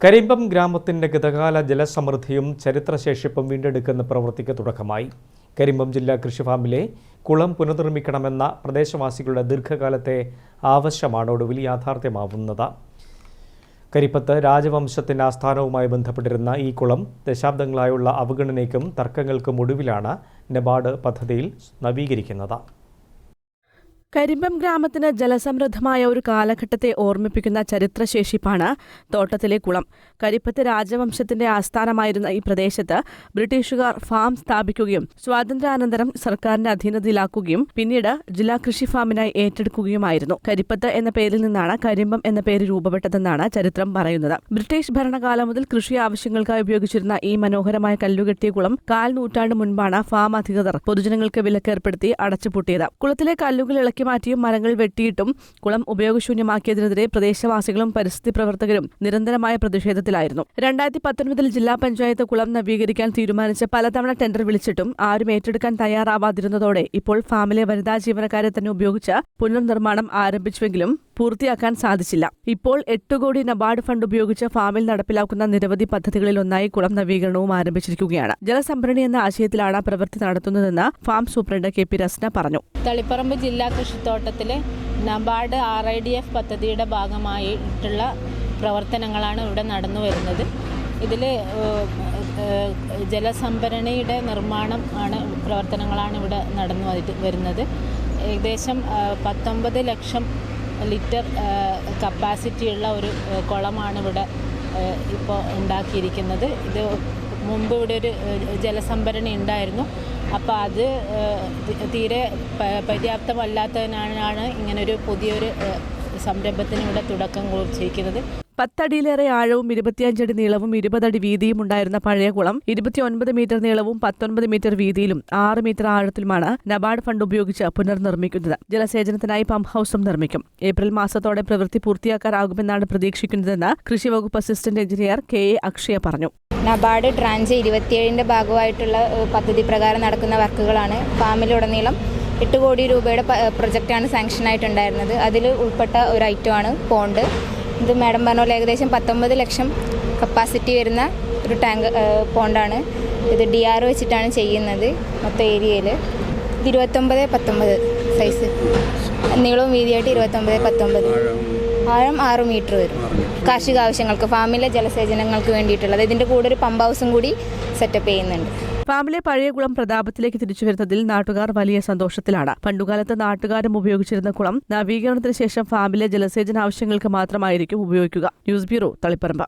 കരിമ്പം ഗ്രാമത്തിന്റെ ഗതകാല ജലസമൃദ്ധിയും ചരിത്രശേഷിപ്പും വീണ്ടെടുക്കുന്ന പ്രവൃത്തിക്ക് തുടക്കമായി. കരിമ്പം ജില്ലാ കൃഷിഫാമിലെ കുളം പുനർനിർമ്മിക്കണമെന്ന പ്രദേശവാസികളുടെ ദീർഘകാലത്തെ ആവശ്യമാണ് ഒടുവിൽ യാഥാർത്ഥ്യമാവുന്നത്. കരിപ്പത്ത് രാജവംശത്തിന്റെ ആസ്ഥാനവുമായി ബന്ധപ്പെട്ടിരുന്ന ഈ കുളം ദശാബ്ദങ്ങളായുള്ള അവഗണനയ്ക്കും തർക്കങ്ങൾക്കും ഒടുവിലാണ് നബാർഡ് പദ്ധതിയിൽ നവീകരിക്കുന്നത്. കരിമ്പം ഗ്രാമത്തിന് ജലസമൃദ്ധമായ ഒരു കാലഘട്ടത്തെ ഓർമ്മിപ്പിക്കുന്ന ചരിത്രശേഷിപ്പാണ് തോട്ടത്തിലെ കുളം. കരിപ്പത്ത് രാജവംശത്തിന്റെ ആസ്ഥാനമായിരുന്ന ഈ പ്രദേശത്ത് ബ്രിട്ടീഷുകാർ ഫാം സ്ഥാപിക്കുകയും സ്വാതന്ത്ര്യാനന്തരം സർക്കാരിന്റെ അധീനതയിലാക്കുകയും പിന്നീട് ജില്ലാ കൃഷി ഫാമിനായി ഏറ്റെടുക്കുകയുമായിരുന്നു. കരിപ്പത്ത് എന്ന പേരിൽ നിന്നാണ് കരിമ്പം എന്ന പേര് രൂപപ്പെട്ടതെന്നാണ് ചരിത്രം പറയുന്നത്. ബ്രിട്ടീഷ് ഭരണകാലം മുതൽ കൃഷി ആവശ്യങ്ങൾക്കായി ഉപയോഗിച്ചിരുന്ന ഈ മനോഹരമായ കല്ലുകെട്ടിയ കുളം 1/4 നൂറ്റാണ്ട് മുൻപാണ് ഫാം അധികൃതർ പൊതുജനങ്ങൾക്ക് വിലക്കേർപ്പെടുത്തി അടച്ചുപൂട്ടിയത്. കുളത്തിലെ കല്ലുകൾ ഇളക്കി മാറ്റിയും മരങ്ങൾ വെട്ടിയിട്ടും കുളം ഉപയോഗശൂന്യമാക്കിയതിനെതിരെ പ്രദേശവാസികളും പരിസ്ഥിതി പ്രവർത്തകരും നിരന്തരമായ പ്രതിഷേധത്തിലായിരുന്നു. 2019 ജില്ലാ പഞ്ചായത്ത് കുളം നവീകരിക്കാൻ തീരുമാനിച്ച് പലതവണ ടെൻഡർ വിളിച്ചിട്ടും ആരും ഏറ്റെടുക്കാൻ തയ്യാറാവാതിരുന്നതോടെ ഇപ്പോൾ ഫാമിലെ വനിതാ ജീവനക്കാരെ തന്നെ ഉപയോഗിച്ച് പുനർനിർമ്മാണം ആരംഭിച്ചുവെങ്കിലും പൂർത്തിയാക്കാൻ സാധിച്ചില്ല. ഇപ്പോൾ 8 കോടി നബാർഡ് ഫണ്ട് ഉപയോഗിച്ച് ഫാമിൽ നടപ്പിലാക്കുന്ന നിരവധി പദ്ധതികളിലൊന്നായി കുളം നവീകരണവും ആരംഭിച്ചിരിക്കുകയാണ്. ജലസംഭരണി എന്ന ആശയത്തിലാണ് പ്രവൃത്തി നടത്തുന്നതെന്ന് ഫാം സൂപ്രണ്ട് KP രസ്ന പറഞ്ഞു. തളിപ്പറമ്പ് ജില്ലാ കൃഷിത്തോട്ടത്തിലെ നബാർഡ് RIDF പദ്ധതിയുടെ ഭാഗമായിട്ടുള്ള പ്രവർത്തനങ്ങളാണ് ഇവിടെ നടന്നു വരുന്നത്. ഇതിൽ ജലസംഭരണിയുടെ നിർമ്മാണം പ്രവർത്തനങ്ങളാണ് ഇവിടെ നടന്നു വരുന്നത്. ഏകദേശം 19 ലക്ഷം ലിറ്റർ കപ്പാസിറ്റിയുള്ള ഒരു കുളമാണ് ഇവിടെ ഇപ്പോൾ ഉണ്ടാക്കിയിരിക്കുന്നത്. ഇത് മുമ്പ് ഇവിടെ ഒരു ജലസംഭരണി ഉണ്ടായിരുന്നു. അപ്പോൾ അത് തീരെ പര്യാപ്തമല്ലാത്തതിനാണ് ഇങ്ങനൊരു പുതിയൊരു സംരംഭത്തിന് ഇവിടെ തുടക്കം കുറിച്ചിരിക്കുന്നത്. 10 അടിയിലേറെ ആഴവും 25 അടി നീളവും 20 അടി വീതിയും ഉണ്ടായിരുന്ന പഴയ കുളം 29 മീറ്റർ നീളവും 19 മീറ്റർ വീതിയിലും 6 മീറ്റർ ആഴത്തിലുമാണ് നബാർഡ് ഫണ്ട് ഉപയോഗിച്ച് പുനർനിർമ്മിക്കുന്നത്. ജലസേചനത്തിനായി പമ്പ് ഹൌസും നിർമ്മിക്കും. ഏപ്രിൽ മാസത്തോടെ പ്രവൃത്തി പൂർത്തിയാക്കാനാകുമെന്നാണ് പ്രതീക്ഷിക്കുന്നതെന്ന് കൃഷി വകുപ്പ് അസിസ്റ്റന്റ് എഞ്ചിനീയർ KA അക്ഷയ പറഞ്ഞു. നബാർഡ് ട്രാൻസ് 27ന്റെ ഭാഗമായിട്ടുള്ള പദ്ധതി പ്രകാരം നടക്കുന്ന വർക്കുകളാണ്. ഫാമിലുടനീളം 8 കോടി രൂപയുടെ പ്രൊജക്റ്റാണ് സാങ്ഷനായിട്ടുണ്ടായിരുന്നത്. അതിൽ ഉൾപ്പെട്ട ഒരു ഐറ്റമാണ് പോണ്ട്. ഇത് മാഡം പറഞ്ഞ പോലെ ഏകദേശം 19 ലക്ഷം കപ്പാസിറ്റി വരുന്ന ഒരു ടാങ്ക് പോണ്ടാണ്. ഇത് DRO വെച്ചിട്ടാണ് ചെയ്യുന്നത്. മൊത്തം ഏരിയയിൽ 29-19 സൈസ് നീളവും വീതിയായിട്ട് 29-19 ആഴം 6 മീറ്റർ വരും. കാർഷിക ആവശ്യങ്ങൾക്ക് ഫാമിലെ ജലസേചനങ്ങൾക്ക് വേണ്ടിയിട്ടുള്ളത്. ഇതിൻ്റെ കൂടെ ഒരു പമ്പ് ഹൗസും കൂടി സെറ്റപ്പ് ചെയ്യുന്നുണ്ട്. ഫാമിലെ പഴയ കുളം പ്രതാപത്തിലേക്ക് തിരിച്ചു വരുന്നതിൽ നാട്ടുകാർ വലിയ സന്തോഷത്തിലാണ്. പണ്ടുകാലത്ത് നാട്ടുകാരും ഉപയോഗിച്ചിരുന്ന കുളം നവീകരണത്തിന് ശേഷം ഫാമിലെ ജലസേചന ആവശ്യങ്ങൾക്ക് മാത്രമായിരിക്കും ഉപയോഗിക്കുക. News bureau, Taliparamba.